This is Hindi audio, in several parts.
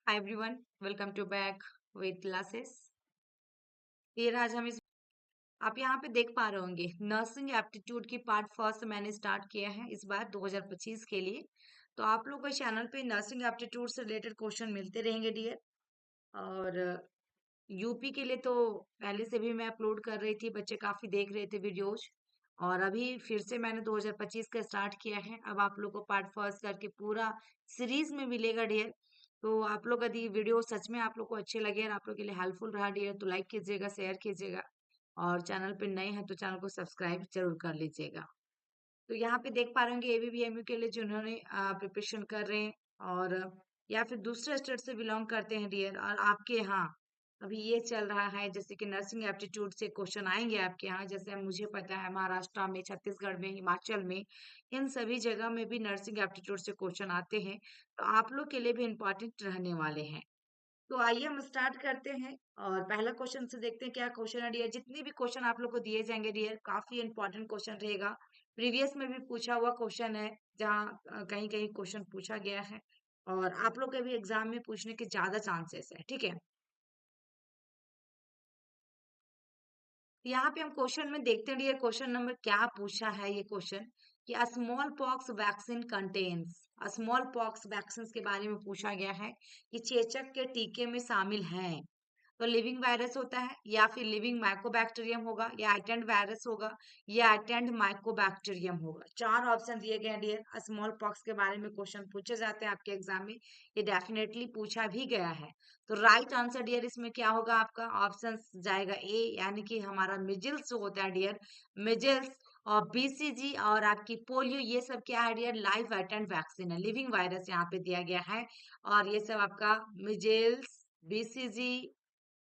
Hi everyone, welcome to back with classes. फिर आज हम इस आप यहाँ पे देख पा रहे होंगे नर्सिंग एप्टीट्यूड की पार्ट फर्स्ट मैंने स्टार्ट किया है इस बार 2025 के लिए। तो आप लोग को चैनल पे नर्सिंग एप्टीट्यूड से रिलेटेड क्वेश्चन मिलते रहेंगे डियर। और यूपी के लिए तो पहले से भी मैं अपलोड कर रही थी, बच्चे काफी देख रहे थे वीडियोज। और अभी फिर से मैंने 2025 का स्टार्ट किया है। अब आप लोग को पार्ट फर्स्ट करके पूरा सीरीज में मिलेगा डियर। तो आप लोग यदि वीडियो सच में आप लोग को अच्छे लगे और आप लोग के लिए हेल्पफुल रहा डियर तो लाइक कीजिएगा, शेयर कीजिएगा। और चैनल पे नए हैं तो चैनल को सब्सक्राइब जरूर कर लीजिएगा। तो यहाँ पे देख पा रहे होंगे एबीबीएमयू के लिए जिन्होंने प्रिपरेशन कर रहे हैं और या फिर दूसरे स्टेट से बिलोंग करते हैं डियर, और आपके यहाँ अभी ये चल रहा है जैसे कि नर्सिंग एप्टीट्यूड से क्वेश्चन आएंगे आपके यहाँ। जैसे मुझे पता है महाराष्ट्र में, छत्तीसगढ़ में, हिमाचल में, इन सभी जगह में भी नर्सिंग एप्टीट्यूड से क्वेश्चन आते हैं। तो आप लोग के लिए भी इम्पोर्टेंट रहने वाले हैं। तो आइए हम स्टार्ट करते हैं और पहला क्वेश्चन से देखते हैं क्या क्वेश्चन है डियर। जितने भी क्वेश्चन आप लोग को दिए जाएंगे डियर काफी इंपॉर्टेंट क्वेश्चन रहेगा। प्रीवियस में भी पूछा हुआ क्वेश्चन है, जहाँ कहीं कहीं क्वेश्चन पूछा गया है और आप लोग के भी एग्जाम में पूछने के ज्यादा चांसेस है। ठीक है, यहाँ पे हम क्वेश्चन में देखते हैं डियर क्वेश्चन नंबर क्या पूछा है। ये क्वेश्चन कि small pox vaccine contains, small pox vaccine के बारे में पूछा गया है कि चेचक के टीके में शामिल हैं। तो लिविंग वायरस होता है या फिर लिविंग माइकोबैक्टीरियम होगा या एटेंड वायरस होगा या एटेंड माइकोबैक्टीरियम होगा। चार ऑप्शन दिए गए हैं डियर। स्मॉल पॉक्स के बारे में क्वेश्चन पूछे जाते हैं आपके एग्जाम में, ये डेफिनेटली पूछा भी गया है। तो राइट आंसर डियर इसमें क्या होगा आपका? ऑप्शन जाएगा ए, यानी कि हमारा मिजिल्स जो होता है डियर, मिजिल्स और बीसीजी और आपकी पोलियो, ये सब क्या है डियर? लाइव एटेंड वैक्सीन है, लिविंग वायरस यहाँ पे दिया गया है। और ये सब आपका मिजिल्स, बीसीजी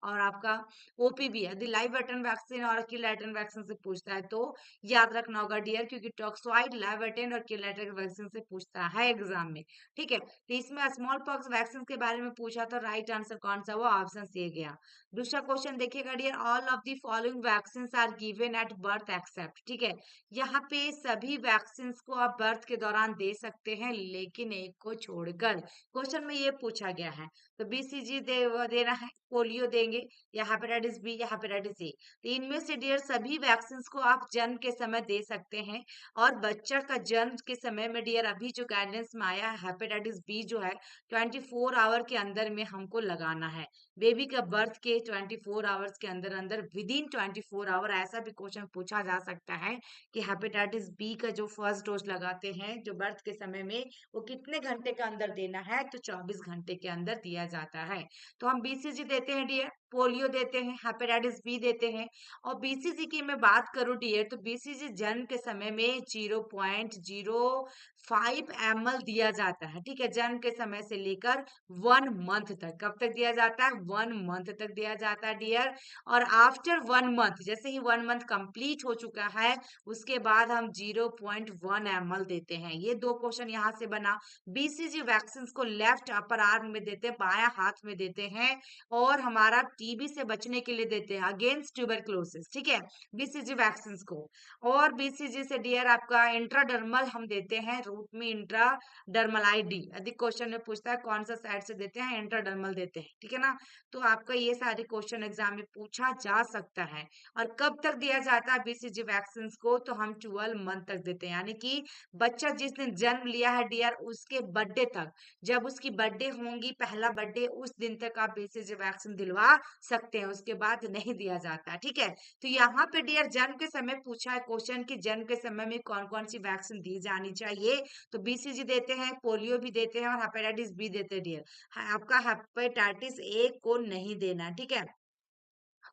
और आपका ओपीवी, यदि लाइव एटेंड वैक्सीन और किल एटेंड वैक्सीन से पूछता है तो याद रखना होगा डियर, क्योंकि टॉक्सोइड, लाइव एटेंड और किल एटेंड वैक्सीन से पूछता है एग्जाम में। ठीक है, तो इसमें स्मॉल पॉक्स वैक्सीन के बारे में पूछा तो राइट आंसर कौन सा हुआ? ऑप्शन सी गया। दूसरा क्वेश्चन देखिएगा dear, all of the following vaccine are given at birth except. ठीक है, यहाँ पे सभी वैक्सीन को आप बर्थ के दौरान दे सकते हैं लेकिन एक को छोड़कर। क्वेश्चन में ये पूछा गया है। तो बीसीजी देना है, पोलियो देंगे, या हेपेटाइटिस बी या हेपेटाइटिस ए। तो इनमें से डियर सभी वैक्सीन को आप जन्म के समय दे सकते हैं। और बच्चा का जन्म के समय में डियर अभी जो गाइडेंस में आया है, हेपेटाइटिस बी जो है 24 आवर के अंदर में हमको लगाना है। बेबी का बर्थ के 24 आवर्स के अंदर अंदर, विद इन 24 आवर। ऐसा भी क्वेश्चन पूछा जा सकता है कि हेपेटाइटिस बी का जो फर्स्ट डोज लगाते हैं जो बर्थ के समय में, वो कितने घंटे के अंदर देना है? तो 24 घंटे के अंदर दिया जाता है। तो हम बीसीजी देते हैं डियर, पोलियो देते हैं, हेपेटाइटिस बी देते हैं। और बीसीजी की मैं बात करूं डियर, तो बीसीजी जन्म के समय में 0.05 ml दिया जाता है। ठीक है, जन्म के समय से लेकर 1 मंथ तक। कब तक दिया जाता है? 1 मंथ तक दिया जाता है डियर। और आफ्टर 1 मंथ, जैसे ही 1 मंथ कंप्लीट हो चुका है, उसके बाद हम 0.1 ml देते हैं। ये दो क्वेश्चन यहाँ से बना। बीसीजी वैक्सीन को लेफ्ट अपर आर्म में देते हैं, बायां हाथ में देते हैं। और हमारा टीबी से बचने के लिए देते हैं, अगेंस्ट ट्यूबरक्लोसिस। ठीक है, बीसीजी वैक्सीन को। और बीसीजी से डियर आपका इंट्राडर्मल हम देते हैं, रूट में इंट्राडर्मल आईडी। यदि क्वेश्चन में पूछता है कौन सा साइड से देते हैं, इंट्राडर्मल देते हैं। ठीक है ना, तो आपका ये सारे क्वेश्चन एग्जाम में पूछा जा सकता है। और कब तक दिया जाता है बीसीजी वैक्सीन को? तो हम 12 मंथ तक देते हैं, यानी कि बच्चा जिस दिन जन्म लिया है डियर उसके बर्थडे तक, जब उसकी बर्थडे होंगी, पहला बर्थडे, उस दिन तक आप बीसीजी वैक्सीन दिलवा सकते हैं, उसके बाद नहीं दिया जाता। ठीक है, तो यहाँ पे डियर जन्म के समय पूछा है क्वेश्चन कि जन्म के समय में कौन कौन सी वैक्सीन दी जानी चाहिए। तो बीसीजी देते हैं, पोलियो भी देते हैं और हेपेटाइटिस बी देते हैं डियर। आपका हेपेटाइटिस ए को नहीं देना। ठीक है,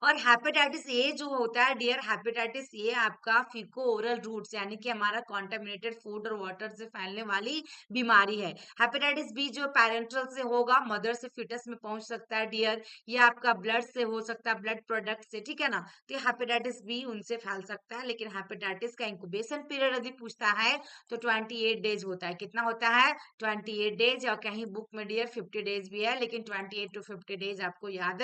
और हेपेटाइटिस ए जो होता है डियर, हेपेटाइटिस ए आपका फीको ओरल रूट से, यानी कि हमारा कॉन्टेमिनेटेड फूड और वाटर से फैलने वाली बीमारी है। हेपेटाइटिस बी जो पैरेंटल से होगा, मदर से फिटस में पहुंच सकता है डियर, ये आपका ब्लड से हो सकता है, ब्लड प्रोडक्ट से। ठीक है ना, तो हेपेटाइटिस बी उनसे फैल सकता है। लेकिन हेपेटाइटिस का इंक्यूबेशन पीरियड यदि पूछता है तो 28 डेज होता है। कितना होता है? 28 डेज। और कहीं बुक में डियर 50 डेज भी है, लेकिन 28 to 50 डेज आपको याद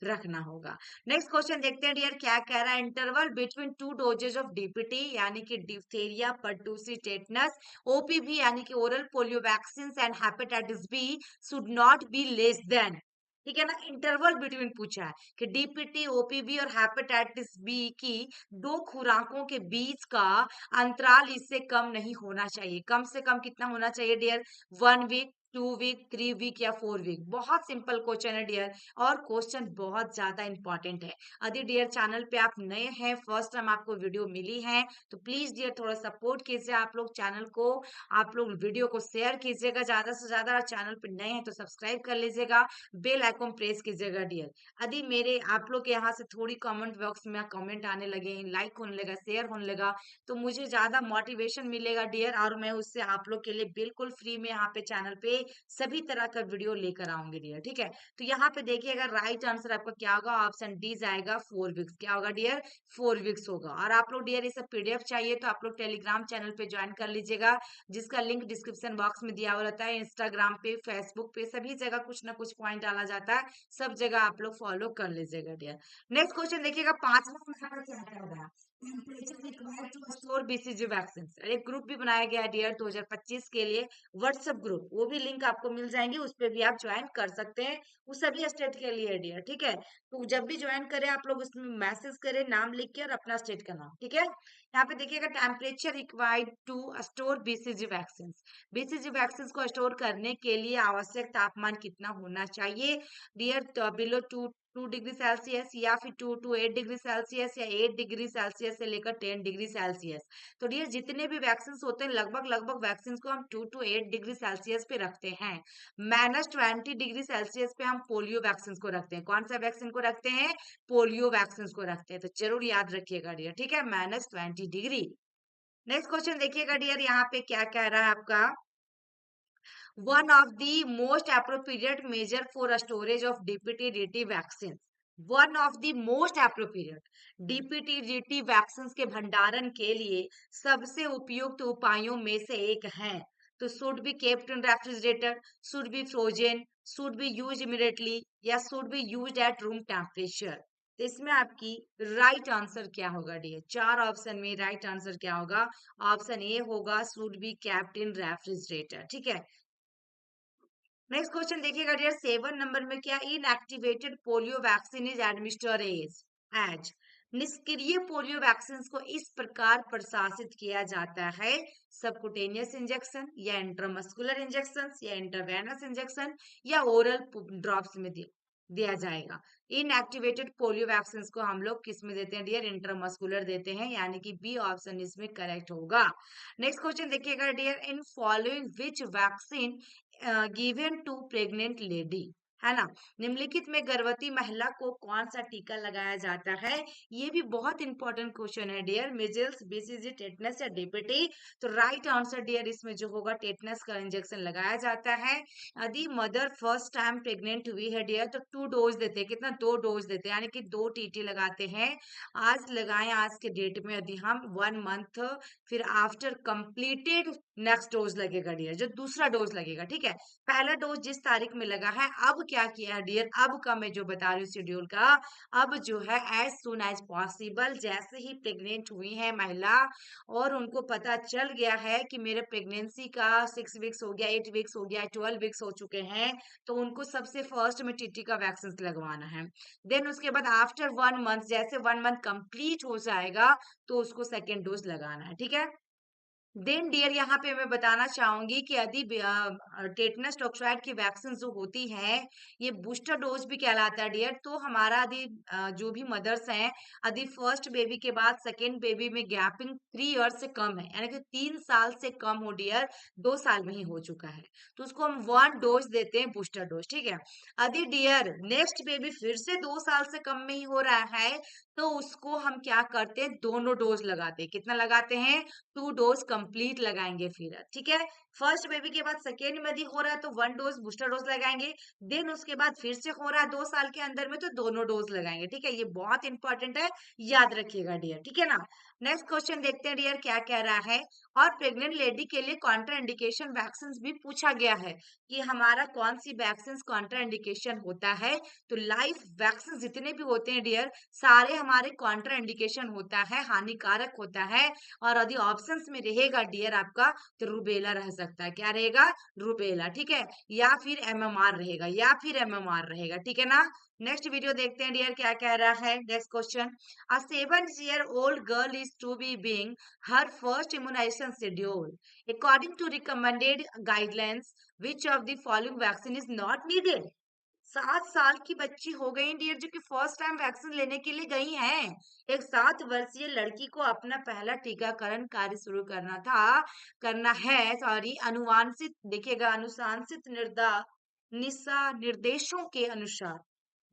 रखना होगा। नेक्स्ट नेक्स्ट क्वेश्चन देखते हैं डियर, क्या कह रहा है, interval between two doses of DPT यानी कि डिप्थेरिया, परटूसी, टेटनस, ओपीवी यानी कि oral polio vaccine and hepatitis B should not be less than, ठीक है ना। इंटरवल बिटवीन पूछा है कि डीपीटी, ओपीवी और हेपेटाइटिस बी की दो खुराकों के बीच का अंतराल इससे कम नहीं होना चाहिए। कम से कम कितना होना चाहिए डियर, 1 वीक, 2 वीक, 3 वीक या 4 वीक। बहुत सिंपल क्वेश्चन है डियर, और क्वेश्चन बहुत ज्यादा इंपॉर्टेंट है। यदि डियर चैनल पे आप नए हैं, फर्स्ट टाइम आपको वीडियो मिली है, तो प्लीज डियर थोड़ा सपोर्ट कीजिए आप लोग चैनल को, आप लोग वीडियो को शेयर कीजिएगा ज्यादा से ज्यादा, चैनल पे नए हैं तो सब्सक्राइब कर लीजिएगा, बेल आइकॉन प्रेस कीजिएगा डियर। यदि मेरे आप लोग के यहाँ से थोड़ी कमेंट बॉक्स में कमेंट आने लगे, लाइक होने लगा, शेयर होने लगा, तो मुझे ज्यादा मोटिवेशन मिलेगा डियर, और मैं उससे आप लोग के लिए बिल्कुल फ्री में यहाँ पे चैनल पे सभी तरह का वीडियो लेकर आऊंगी डियर, ठीक है। तो यहाँ पे देखिएगा राइट आंसर आपका क्या होगा, ऑप्शन डी जाएगा 4 वीक्स। क्या होगा डियर, 4 वीक्स होगा। और आप लोग डियर ये सब पीडीएफ चाहिए तो आप लोग टेलीग्राम चैनल पे ज्वाइन कर लीजिएगा, जिसका लिंक डिस्क्रिप्शन बॉक्स में दिया हुआ रहता है। इंस्टाग्राम पे, फेसबुक पे, सभी जगह कुछ ना कुछ पॉइंट डाला जाता है, सब जगह आप लोग फॉलो कर लीजिएगा डियर। नेक्स्ट क्वेश्चन देखिएगा, पांचवा नंबर क्या क्या होगा, temperature required to store BCG vaccine. एक ग्रुप भी बनाया गया है डियर 2025 के लिए, व्हाट्सएप ग्रुप, वो भी लिंक आपको मिल जाएंगे, उस पर भी आप ज्वाइन कर सकते हैं। वो सभी स्टेट के लिए है डियर, ठीक है। तो जब भी ज्वाइन करें आप लोग उसमें मैसेज करें नाम लिख के और अपना स्टेट का नाम, ठीक है। यहाँ पे देखिएगा, temperature required to store BCG vaccine. BCG vaccine को स्टोर करने के लिए आवश्यक तापमान कितना होना चाहिए डियर, बिलो 2 डिग्री सेल्सियस, या फिर 2 to 8 डिग्री सेल्सियस, या 8 डिग्री सेल्सियस से लेकर 10 डिग्री सेल्सियस। तो डियर जितने भी वैक्सीन होते हैं लगभग लगभग वैक्सीन को हम 2 to 8 डिग्री सेल्सियस पे रखते हैं। -20 डिग्री सेल्सियस पे हम पोलियो वैक्सीन को रखते हैं। कौन सा वैक्सीन को रखते हैं, पोलियो वैक्सीन को रखते हैं। तो जरूर याद रखिएगा डियर, ठीक है, -20 डिग्री। नेक्स्ट क्वेश्चन देखिएगा डियर, यहाँ पे क्या कह रहा है आपका, one of the most appropriate measure for storage of DPT-DT vaccines. One of the most appropriate DPT-DT vaccine के भंडारण के लिए सबसे उपयुक्त उपायों में से एक है। तो should be kept in refrigerator, should be frozen, should be use immediately, या should be use at room temperature. तो इसमें आपकी राइट आंसर क्या होगा डियर, चार ऑप्शन में राइट आंसर क्या होगा, ऑप्शन ए होगा should be kept in refrigerator, ठीक है। नेक्स्ट क्वेश्चन देखिएगा डियर, 7 नंबर में क्या, inactivated polio vaccine is administered as. निष्क्रिय पोलियो वैक्सीन को इस प्रकार प्रशासित किया जाता है, सबकुटेनियस इंजेक्शन, या इंट्रामस्कुलर इंजेक्शन, या इंटरवेनस इंजेक्शन, या ओरल ड्रॉप्स में दिया जाएगा। इनएक्टिवेटेड पोलियो वैक्सीन को हम लोग किस में देते हैं डियर, इंट्रामस्कुलर देते हैं, यानी कि बी ऑप्शन इसमें करेक्ट होगा। नेक्स्ट क्वेश्चन देखिएगा dear, in following which vaccine given to pregnant lady, है ना, निम्नलिखित में गर्भवती महिला को कौन सा टीका लगाया जाता है। ये भी बहुत इंपॉर्टेंट क्वेश्चन है डियर, मिजल्स, बीसीजी, टेटनस या डीपीटी। तो राइट आंसर डियर इसमें जो होगा, टेटनस का इंजेक्शन लगाया जाता है। यदि मदर फर्स्ट टाइम प्रेग्नेंट हुई है डियर, तो 2 डोज देते हैं, कितना, 2 डोज देते हैं, यानी कि 2 टीटी लगाते हैं। आज लगाएं, आज के डेट में यदि हम 1 मंथ, फिर आफ्टर कंप्लीटेड नेक्स्ट डोज लगेगा डियर, जो दूसरा डोज लगेगा, ठीक है। पहला डोज जिस तारीख में लगा है, अब क्या किया है डियर, अब का मैं जो बता रही हूँ शेड्यूल का, अब जो है एज सुन एज पॉसिबल, जैसे ही प्रेग्नेंट हुई है महिला और उनको पता चल गया है कि मेरे प्रेगनेंसी का 6 वीक्स हो गया, 8 वीक्स हो गया, 12 वीक्स हो चुके हैं, तो उनको सबसे फर्स्ट में टीटी का वैक्सीन लगवाना है। देन उसके बाद आफ्टर 1 मंथ, जैसे 1 मंथ कंप्लीट हो जाएगा, तो उसको सेकेंड डोज लगाना है, ठीक है। देन डियर यहाँ पे मैं बताना चाहूंगी कि यदि टेटनस टॉक्साइड की वैक्सीन जो होती है, ये बूस्टर डोज भी कहलाता है डियर। तो हमारा यदि जो भी मदर्स हैं, यदि फर्स्ट बेबी के बाद सेकेंड बेबी में गैपिंग 3 ईयर से कम है, यानी कि 3 साल से कम हो डियर, 2 साल में ही हो चुका है, तो उसको हम 1 डोज देते हैं, बूस्टर डोज, ठीक है। यदि डियर नेक्स्ट बेबी फिर से 2 साल से कम में ही हो रहा है, तो उसको हम क्या करते हैं, दोनों डोज लगाते हैं। कितना लगाते हैं, 2 डोज कंप्लीट लगाएंगे फिर, ठीक है। फर्स्ट बेबी के बाद सेकेंड में यदि हो रहा है तो 1 डोज बूस्टर डोज लगाएंगे, देन उसके बाद फिर से हो रहा है 2 साल के अंदर में तो दोनों डोज लगाएंगे। ठीक है, ये बहुत इंपॉर्टेंट है, याद रखिएगा डियर। ठीक है ना। नेक्स्ट क्वेश्चन देखते हैं डियर क्या कह रहा है। और प्रेग्नेंट लेडी के लिए कॉन्ट्रा इंडिकेशन वैक्सीन भी पूछा गया है कि हमारा कौन सी वैक्सीन कॉन्ट्रा इंडिकेशन होता है। तो लाइफ वैक्सीन जितने भी होते हैं डियर, सारे हमारे कॉन्ट्रा इंडिकेशन होता है, हानिकारक होता है। और यदि ऑप्शंस में रहेगा डियर आपका, तो रूबेला रह सकता है। क्या रहेगा? रूबेला। ठीक है, या फिर एमएमआर रहेगा, या फिर एमएमआर रहेगा। ठीक है ना। नेक्स्ट वीडियो देखते हैं डियर क्या कह रहा है। Next question, a 7 year old girl is to be being her first immunization schedule according to recommended guidelines, which of the following vaccine is not needed? 7 साल की बच्ची हो गई डियर, जो कि फर्स्ट टाइम वैक्सीन लेने के लिए गई हैं। एक 7 वर्षीय लड़की को अपना पहला टीकाकरण कार्य शुरू करना है, सॉरी, अनुवांशित, देखिएगा, अनुशांसित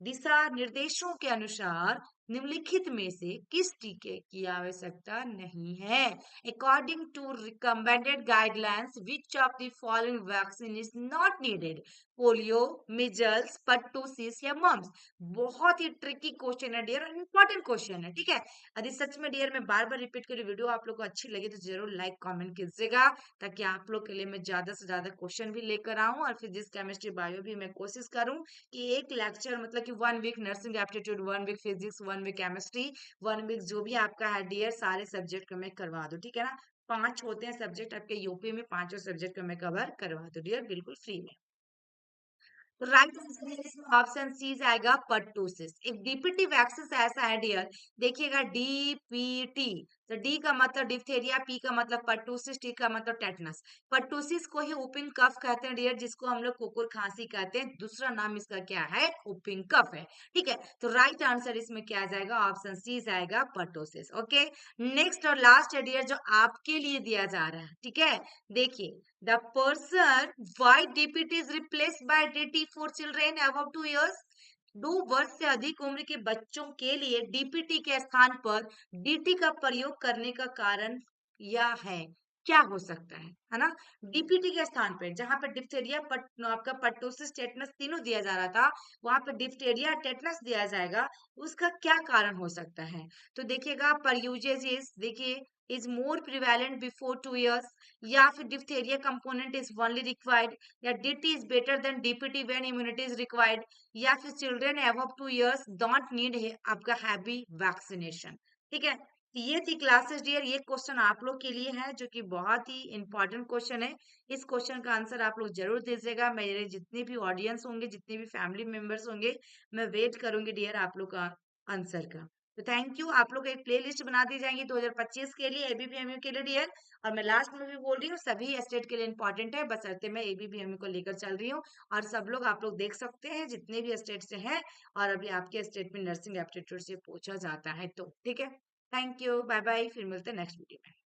दिशा निर्देशों के अनुसार निम्नलिखित में से किस टीके की आवश्यकता नहीं है? According to recommended guidelines, which of the following vaccine is not needed? Polio, measles, pertussis या मम्स? बहुत ही ट्रिकी क्वेश्चन है डियर, इंपॉर्टेंट क्वेश्चन है। ठीक है, यदि सच में डियर मैं बार बार रिपीट करी, वीडियो आप लोग को अच्छी लगी तो जरूर लाइक कमेंट कीजिएगा, ताकि आप लोग के लिए मैं ज्यादा से ज्यादा क्वेश्चन भी लेकर आऊं और फिजिक्स केमिस्ट्री बायो भी मैं कोशिश करूं कि एक लेक्चर मतलब कि 1 week nursing aptitude, 1 week physics, 1 week chemistry, 1 week जो भी आपका है डियर, सारे सब्जेक्ट को मैं करवा दूं। ठीक है ना। 5 होते हैं सब्जेक्ट आपके यूपी में, 5 सब्जेक्ट को मैं कवर करवा दूं डियर, बिल्कुल फ्री में। तो राइट आंसर है इसमें ऑप्शन सी जाएगा पर्टूसिस। एक डीपीटी वैक्सीन ऐसा है डियर, देखिएगा डीपीटी, तो डी का मतलब डिप्थेरिया, पी का मतलब पर्टूसिस, टी का मतलब टेटनस। पर्टूसिस को ही ओपिंग कफ कहते हैं डियर, जिसको हम लोग कुकुर खांसी कहते हैं। दूसरा नाम इसका क्या है? ओपिंग कफ है। ठीक है, तो राइट आंसर इसमें क्या जाएगा? ऑप्शन सी जाएगा पर्टोसिस। ओके, नेक्स्ट और लास्ट है डियर जो आपके लिए दिया जा रहा है। ठीक है, देखिए, the person why DPT is replaced by DT for children above 2 years? 2 वर्ष से अधिक उम्र के बच्चों के लिए डीपीटी के स्थान पर डीटी का प्रयोग करने का कारण यह है, क्या हो सकता है ना? डीपीटी के स्थान पर जहां पर डिप्थेरिया, आपका पर्टोसिस, टेटनस तीनों दिया जा रहा था, वहां पर डिप्थेरिया, टेटनस दिया जाएगा। उसका क्या कारण हो सकता है? तो देखिएगा, पर यूजेज इज, देखिए, is more prevalent before 2 years, या फिर diphtheria component is only required, या DT is better than DPT when immunity is required, या फिर children above 2 years don't need आपका हैवी वैक्सीनेशन। ठीक है, तो ये थी क्लासेस डियर। ये क्वेश्चन आप लोग के लिए है, जो कि बहुत ही इंपॉर्टेंट क्वेश्चन है। इस क्वेश्चन का आंसर आप लोग जरूर दीजिएगा। मेरे जितने भी ऑडियंस होंगे, जितने भी फैमिली मेंबर्स होंगे, मैं वेट करूंगी डियर आप लोग का आंसर का। तो थैंक यू। आप लोग एक प्ले लिस्ट बना दी जाएंगी 2025 के लिए, एबीपीएमयू के लिए डियर। और मैं लास्ट में भी बोल रही हूँ, सभी स्टेट के लिए इंपॉर्टेंट है, बशर्ते मैं एबीपीएमयू को लेकर चल रही हूँ। और सब लोग, आप लोग देख सकते हैं जितने भी स्टेट से हैं, और अभी आपके स्टेट में नर्सिंग एप्टीट्यूड से पूछा जाता है। तो ठीक है, थैंक यू, बाय बाय, फिर मिलते हैं नेक्स्ट वीडियो में।